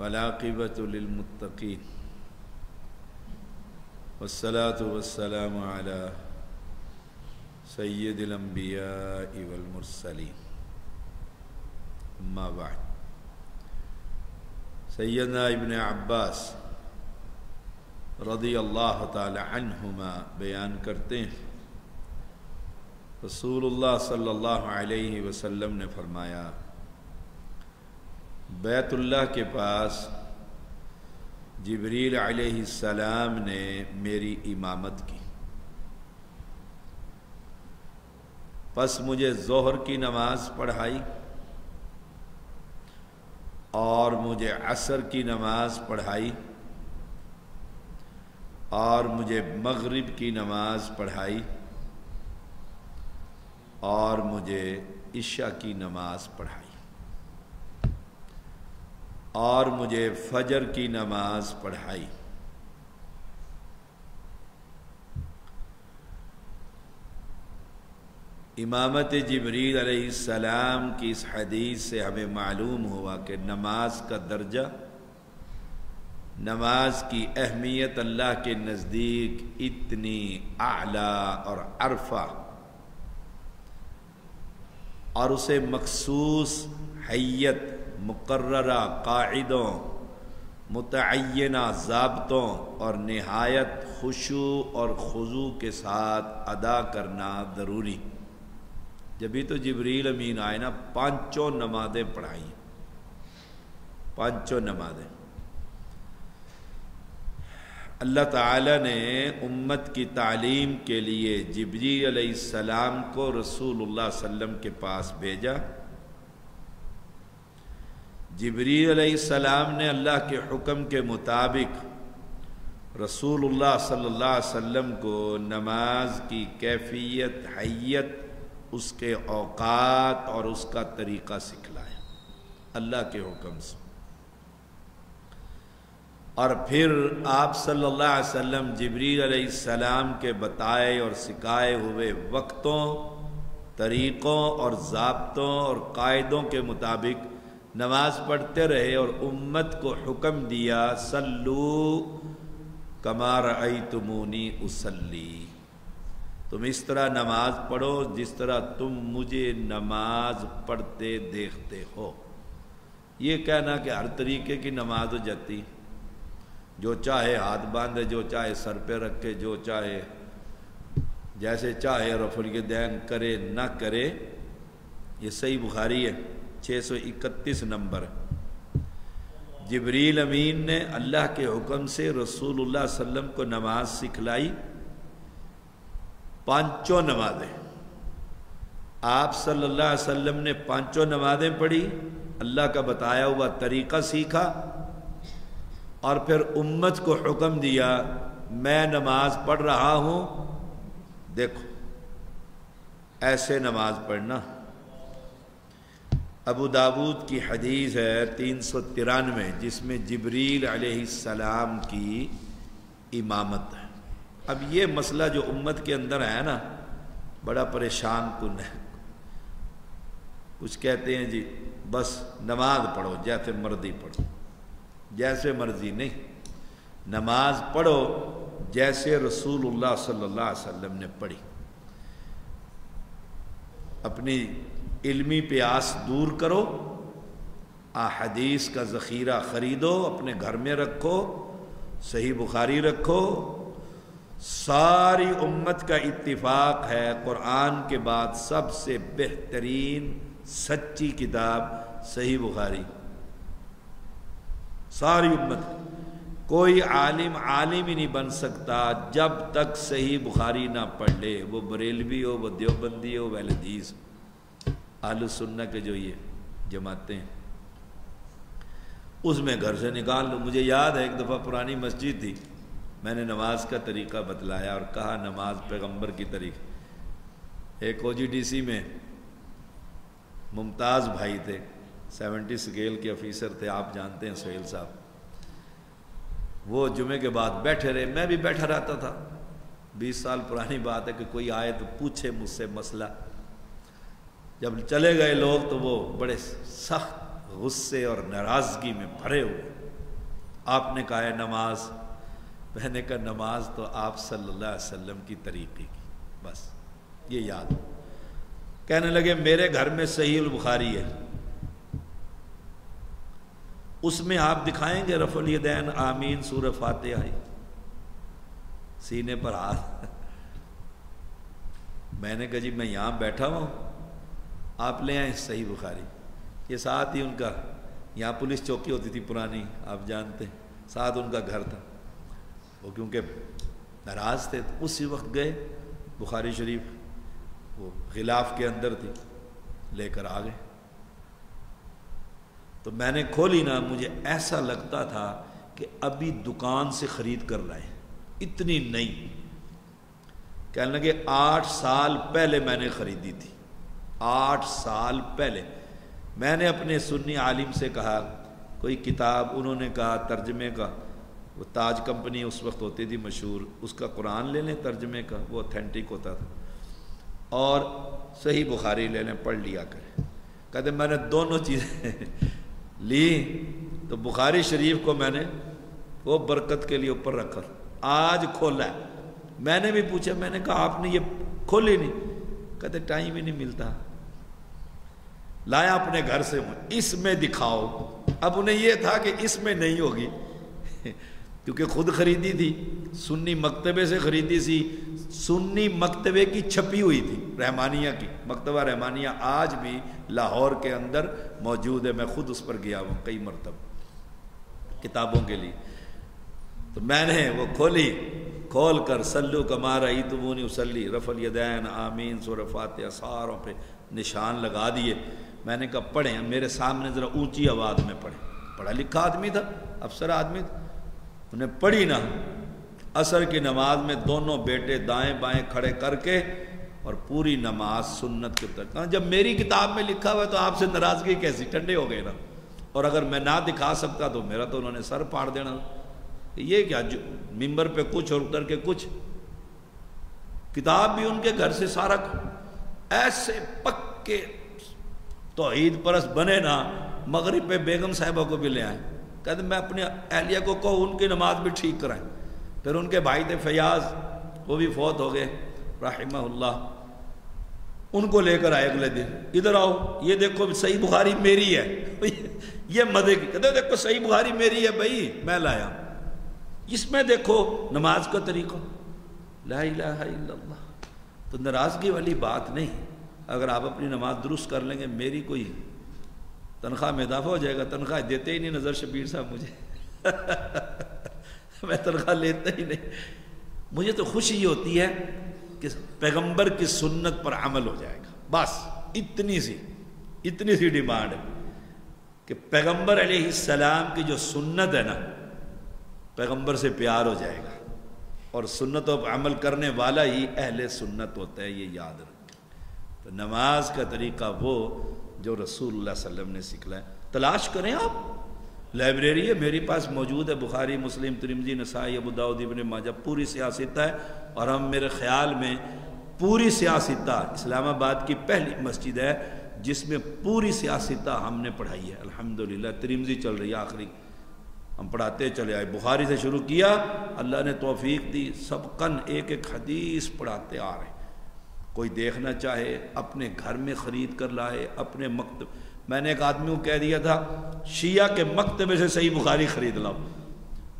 والعاقبۃ للمتقین والصلاة والسلام علی سید الانبیاء والمرسلین اما بعد۔ سیدنا ابن عباس رضی اللہ تعالی عنہما بیان کرتے ہیں، رسول اللہ صلی اللہ علیہ وسلم نے فرمایا، بیت اللہ کے پاس جبریل علیہ السلام نے میری امامت کی، پس مجھے ظہر کی نماز پڑھائی اور مجھے عصر کی نماز پڑھائی اور مجھے مغرب کی نماز پڑھائی اور مجھے عشاء کی نماز پڑھائی اور مجھے فجر کی نماز پڑھائی۔ امامت جبریل علیہ السلام کی اس حدیث سے ہمیں معلوم ہوا کہ نماز کا درجہ، نماز کی اہمیت اللہ کے نزدیک اتنی اعلیٰ اور عرفہ اور اسے مخصوص حیت، مقررہ قاعدوں، متعینہ ضابطوں اور نہایت خشوع اور خضوع کے ساتھ ادا کرنا ضروری۔ جبھی تو جبریل امین آئے نا، پانچوں نمازیں پڑھائیں، پانچوں نمازیں۔ اللہ تعالی نے امت کی تعلیم کے لیے جبریل علیہ السلام کو رسول اللہ صلی اللہ علیہ وسلم کے پاس بھیجا۔ جبریل علیہ السلام نے اللہ کے حکم کے مطابق رسول اللہ صلی اللہ علیہ وسلم کو نماز کی کیفیت، حیت، اس کے اوقات اور اس کا طریقہ سکھلایا اللہ کے حکم سے، اور پھر آپ صلی اللہ علیہ وسلم جبریل علیہ السلام کے بتائے اور سکھائے ہوئے وقتوں، طریقوں اور ضابطوں اور قاعدوں کے مطابق نماز پڑھتے رہے اور امت کو حکم دیا، صلو کما رأیتمونی اصلی، تم اس طرح نماز پڑھو جس طرح تم مجھے نماز پڑھتے دیکھتے ہو۔ یہ کہنا کہ ہر طریقے کی نماز ہو جاتی، جو چاہے ہاتھ باندھے، جو چاہے سر پہ رکھے، جو چاہے جیسے چاہے رفع الیدین کرے نہ کرے، یہ صحیح بخاری ہے 631 نمبر۔ جبریل امین نے اللہ کے حکم سے رسول اللہ صلی اللہ علیہ وسلم کو نماز سکھلائی، پانچوں نمازیں۔ آپ صلی اللہ علیہ وسلم نے پانچوں نمازیں پڑھی، اللہ کا بتایا ہوا طریقہ سیکھا، اور پھر امت کو حکم دیا، میں نماز پڑھ رہا ہوں، دیکھو ایسے نماز پڑھنا۔ ابو داود کی حدیث ہے 393 جس میں جبریل علیہ السلام کی امامت ہے۔ اب یہ مسئلہ جو امت کے اندر ہے نا، بڑا پریشان کن ہے۔ کچھ کہتے ہیں جی بس نماز پڑھو جیسے مرضی پڑھو، جیسے مرضی نہیں، نماز پڑھو جیسے رسول اللہ صلی اللہ علیہ وسلم نے پڑھی۔ اپنی علمی پیاس دور کرو، احادیث کا ذخیرہ خریدو، اپنے گھر میں رکھو، صحیح بخاری رکھو۔ ساری امت کا اتفاق ہے قرآن کے بعد سب سے بہترین سچی کتاب صحیح بخاری، ساری امت۔ کوئی عالم ہی نہیں بن سکتا جب تک صحیح بخاری نہ پڑھ لے، وہ بریلوی ہو، وہ دیوبندی ہو، وہ اہل حدیث، اہل سنہ کے جو یہ جماعتیں ہیں، اس میں گھر سے نکال لو۔ مجھے یاد ہے ایک دفعہ پرانی مسجد تھی، میں نے نماز کا طریقہ بتلایا اور کہا نماز پیغمبر کی طریقہ۔ ایک OGDC میں ممتاز بھائی تھے، 70 سکیل کے آفیسر تھے، آپ جانتے ہیں سہیل صاحب، وہ جمعے کے بعد بیٹھے رہے، میں بھی بیٹھا رہتا تھا۔ 20 سال پرانی بات ہے کہ کوئی آئے تو پوچھے مجھ سے مسئلہ، جب چلے گئے لوگ تو وہ بڑے سخت غصے اور ناراضگی میں بھرے ہوئے، آپ نے کہا ہے نماز، میں نے کہا نماز تو آپ صلی اللہ علیہ وسلم کی طریقے کی، بس یہ یاد۔ کہنے لگے میرے گھر میں صحیح البخاری ہے، اس میں آپ دکھائیں گے رفع الیدین آمین سورہ فاتحہ ہے، سینے پر ہاتھ۔ میں نے کہا جی میں یہاں بیٹھا ہوں، آپ لے آئیں صحیح بخاری۔ یہ ساتھ ہی ان کا، یہاں پولیس چوکی ہوتی تھی پرانی، آپ جانتے ہیں، ساتھ ان کا گھر تھا۔ وہ کیونکہ ناراض تھے تو اسی وقت گئے، بخاری شریف وہ غلاف کے اندر تھی، لے کر آ گئے۔ تو میں نے کھولی نا، مجھے ایسا لگتا تھا کہ ابھی دکان سے خرید کر لائے، اتنی نئی۔ کہنے لگے 8 سال پہلے میں نے خریدی تھی، 8 سال پہلے۔ میں نے اپنے سنی عالم سے کہا کوئی کتاب، انہوں نے کہا ترجمے کا، وہ تاج کمپنی اس وقت ہوتی تھی مشہور، اس کا قرآن لے لیں ترجمے کا، وہ اوتھینٹک ہوتا تھا، اور صحیح بخاری لے لیں، پڑھ لیا کریں۔ کہتے میں نے دونوں چیزیں لی، تو بخاری شریف کو میں نے وہ برکت کے لیے اوپر رکھا، آج کھولا ہے۔ میں نے بھی پوچھا، میں نے کہا آپ نے یہ کھولی نہیں؟ کہتے ٹائم ہی نہیں ملتا۔ لایا اپنے گھر سے، اس میں دکھاؤ۔ اب انہیں یہ تھا کہ اس میں نہیں ہوگی، کیونکہ خود خریدی تھی، سنی مکتبے سے خریدی تھی، سنی مکتبے کی چھپی ہوئی تھی، رحمانیہ کی، مکتبہ رحمانیہ آج بھی لاہور کے اندر موجود ہے، میں خود اس پر گیا ہوں کئی مرتبہ کتابوں کے لیے۔ تو میں نے وہ کھول کر سلو کما رأیتمونی اصلی، رفع الیدین آمین سورہ فاتحہ ساروں پہ نشان لگا دیے۔ میں نے کہا پڑھیں، میرے سامنے ذرا اونچی آواز میں پڑھیں۔ پڑھا لکھا آدمی تھا، افسر آدمی تھا، انہیں پڑھی نا۔ عصر کی نماز میں دونوں بیٹے دائیں بائیں کھڑے کر کے اور پوری نماز سنت کے طرح۔ جب میری کتاب میں لکھا ہوا ہے تو آپ سے ناراضگی کیسی؟ ٹھنڈے ہو گئے نا۔ اور اگر میں نہ دکھا سکتا تو میرا تو انہوں نے سر پاڑ دینا۔ یہ کیا ممبر پہ کچھ اور اتر کے کچھ، کتاب بھی ان کے گھر سے سارا۔ ایسے پکے توحید پرست بنے نا، مغرب پہ بیگم صاحبہ کو بھی لے آئے، کہتے میں اپنی اہلیہ کو کہو ان کی نماز بھی ٹھیک کرائیں۔ پھر ان کے بھائی تھے فیاض، وہ بھی فوت ہو گئے رحمہ اللہ، ان کو لے کر آئے اگلے دن، ادھر آؤ یہ دیکھو صحیح بخاری میری ہے۔ یہ مدے کی، کہتے دیکھو صحیح بخاری میری ہے بھائی، میں لایا، اس میں دیکھو نماز کا طریقہ۔ لا الہ الا اللہ۔ تو ناراضگی والی بات نہیں، اگر آپ اپنی نماز درست کر لیں گے، میری کوئی تنخواہ میں اضافہ ہو جائے گا۔ تنخواہ دیتے ہی نہیں نظر شبیر صاحب مجھے، میں تنخواہ لیتا ہی نہیں۔ مجھے تو خوشی ہوتی ہے کہ پیغمبر کی سنت پر عمل ہو جائے گا، بس اتنی سی ڈیمانڈ ہے کہ پیغمبر علیہ السلام کی جو سنت ہے نا، پیغمبر سے پیار ہو جائے گا، اور سنتوں پر عمل کرنے والا ہی اہل سنت ہوتا ہے، یہ یاد رکھیں۔ تو نماز کا طریقہ وہ جو رسول اللہ صلی اللہ علیہ وسلم نے سکھلایا، تلاش کریں آپ، لائبریری ہے میرے پاس موجود ہے، بخاری مسلم ترمذی نسائی ابو داؤد ابن ماجہ، پوری سیاستہ ہے۔ اور ہم میرے خیال میں پوری سیاستہ اسلام آباد کی پہلی مسجد ہے جس میں پوری سیاستہ ہم نے پڑھائی ہے الحمدللہ۔ ترمذی چل رہی ہے آخری، ہم پڑھاتے چلے آئے، بخاری سے شروع کیا، اللہ نے توفیق دی، سبقاً ایک ایک حدیث پڑھاتے آ رہے ہیں۔ کوئی دیکھنا چاہے اپنے گھر میں خرید کر لائے، اپنے مکتب۔ میں نے ایک آدمی کو کہہ دیا تھا شیعہ کے مکتبے سے صحیح بخاری خرید لاؤ،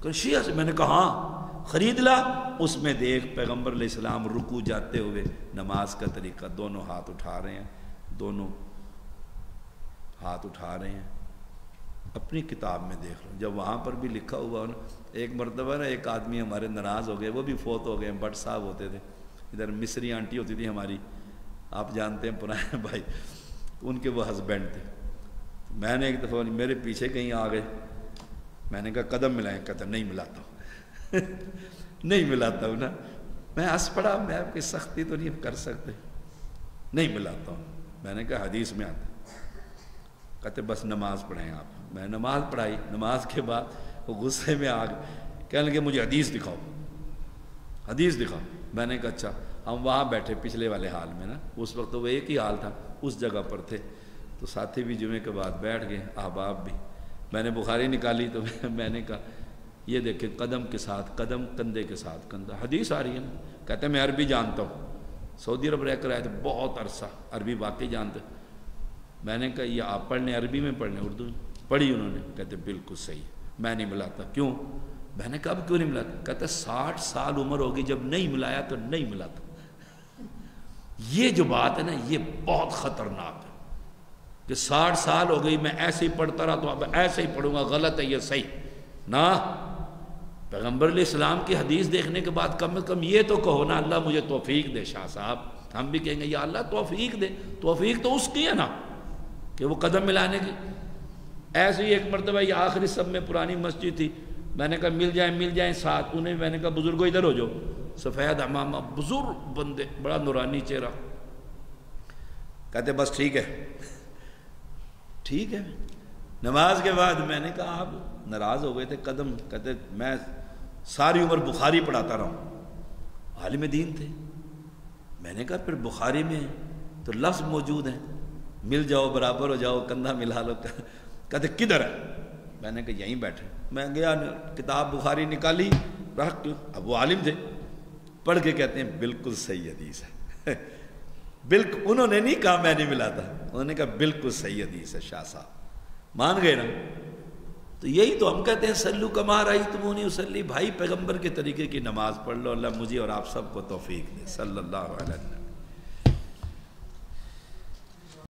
کہ شیعہ سے؟ میں نے کہا ہاں خرید لا، اس میں دیکھ پیغمبر علیہ السلام رکوع جاتے ہوئے نماز کا طریقہ، دونوں ہاتھ اٹھا رہے ہیں، دونوں ہاتھ اٹھا رہے ہیں، اپنی کتاب میں دیکھ لو، جب وہاں پر بھی لکھا ہوا نا۔ ایک مرتبہ نا ایک آدمی ہمارے ناراض ہو گئے، وہ بھی فوت ہو گئے، بٹ صاحب ہوتے تھے، ادھر مصری آنٹی ہوتی تھی ہماری، آپ جانتے ہیں پرانے بھائی، ان کے وہ ہسبینڈ تھے۔ میں نے ایک دفعہ میرے پیچھے کہیں آ گئے، میں نے کہا قدم ملائیں، کہتا نہیں ملاتا ہوں نہیں ملاتا ہوں نا۔ میں ہنس پڑا، میں آپ کی سختی تو نہیں کر سکتے، نہیں ملاتا ہوں۔ میں نے کہا حدیث میں آتا، کہتے بس نماز پڑھیں آپ۔ میں نماز پڑھائی، نماز کے بعد وہ غصے میں آ گئے، کہنے لگے مجھے حدیث دکھاؤ، حدیث دکھاؤ۔ میں نے کہا اچھا۔ ہم وہاں بیٹھے پچھلے والے حال میں نا، اس وقت وہ ایک ہی حال تھا، اس جگہ پر تھے، تو ساتھی بھی جمعے کے بعد بیٹھ گئے، احباب بھی۔ میں نے بخاری نکالی تو میں نے کہا یہ دیکھیں قدم کے ساتھ قدم، کندھے کے ساتھ کندھا، حدیث آ رہی ہے نا. کہتے ہیں میں عربی جانتا ہوں، سعودی عرب رہ کر آئے تھے بہت عرصہ، عربی واقعی جانتے. میں نے کہا یہ آپ پڑھنے عربی میں پڑھنے اردو میں پڑھی؟ انہوں نے کہتے بالکل صحیح، میں نہیں ملاتا. کیوں؟ میں نے کہا اب کیوں نہیں ملاتا؟ کہتے 60 سال عمر ہوگی، جب نہیں ملایا تو نہیں ملاتا. یہ جو بات ہے نا یہ بہت خطرناک ہے کہ 60 سال ہو گئی میں ایسے ہی پڑھتا رہا تو اب ایسے ہی پڑھوں گا، غلط ہے یہ صحیح نا. پیغمبر علیہ السلام کی حدیث دیکھنے کے بعد کم از کم یہ تو کہو نا اللہ مجھے توفیق دے. شاہ صاحب ہم بھی کہیں گے یا اللہ توفیق دے. توفیق تو اس کی ہے نا کہ وہ قدم ملانے کی. ایسے ہی ایک مرتبہ یہ آخری سب میں پرانی مسجد تھی، میں نے کہا مل جائیں ساتھ. انہیں میں نے کہا بزرگوں ادھر ہو جاؤ. سفید عمامہ، بزرگ بندے، بڑا نورانی چہرہ. کہتے بس ٹھیک ہے ٹھیک ہے. نماز کے بعد میں نے کہا آپ ناراض ہو گئے تھے قدم. کہتے میں ساری عمر بخاری پڑھاتا رہا ہوں. عالم دین تھے. میں نے کہا پھر بخاری میں تو لفظ موجود ہیں، مل جاؤ برابر ہو جاؤ کندھا ملا لو. کہتے کدھر ہے؟ میں نے کہا یہیں بیٹھے. میں گیا کتاب بخاری نکالی رکھ. اب وہ عالم تھے، پڑھ کے کہتے ہیں بالکل صحیح حدیث ہے. بالکل انہوں نے نہیں کہا میں نہیں ملاتا، انہوں نے کہا بالکل صحیح حدیث ہے. شاہ صاحب مان گئے نا. تو یہی تو ہم کہتے ہیں سلو کما رأیتمونی اصلی. بھائی پیغمبر کے طریقے کی نماز پڑھ لو. اللہ مجھے اور آپ سب کو توفیق دے. صلی اللہ علیہ وسلم.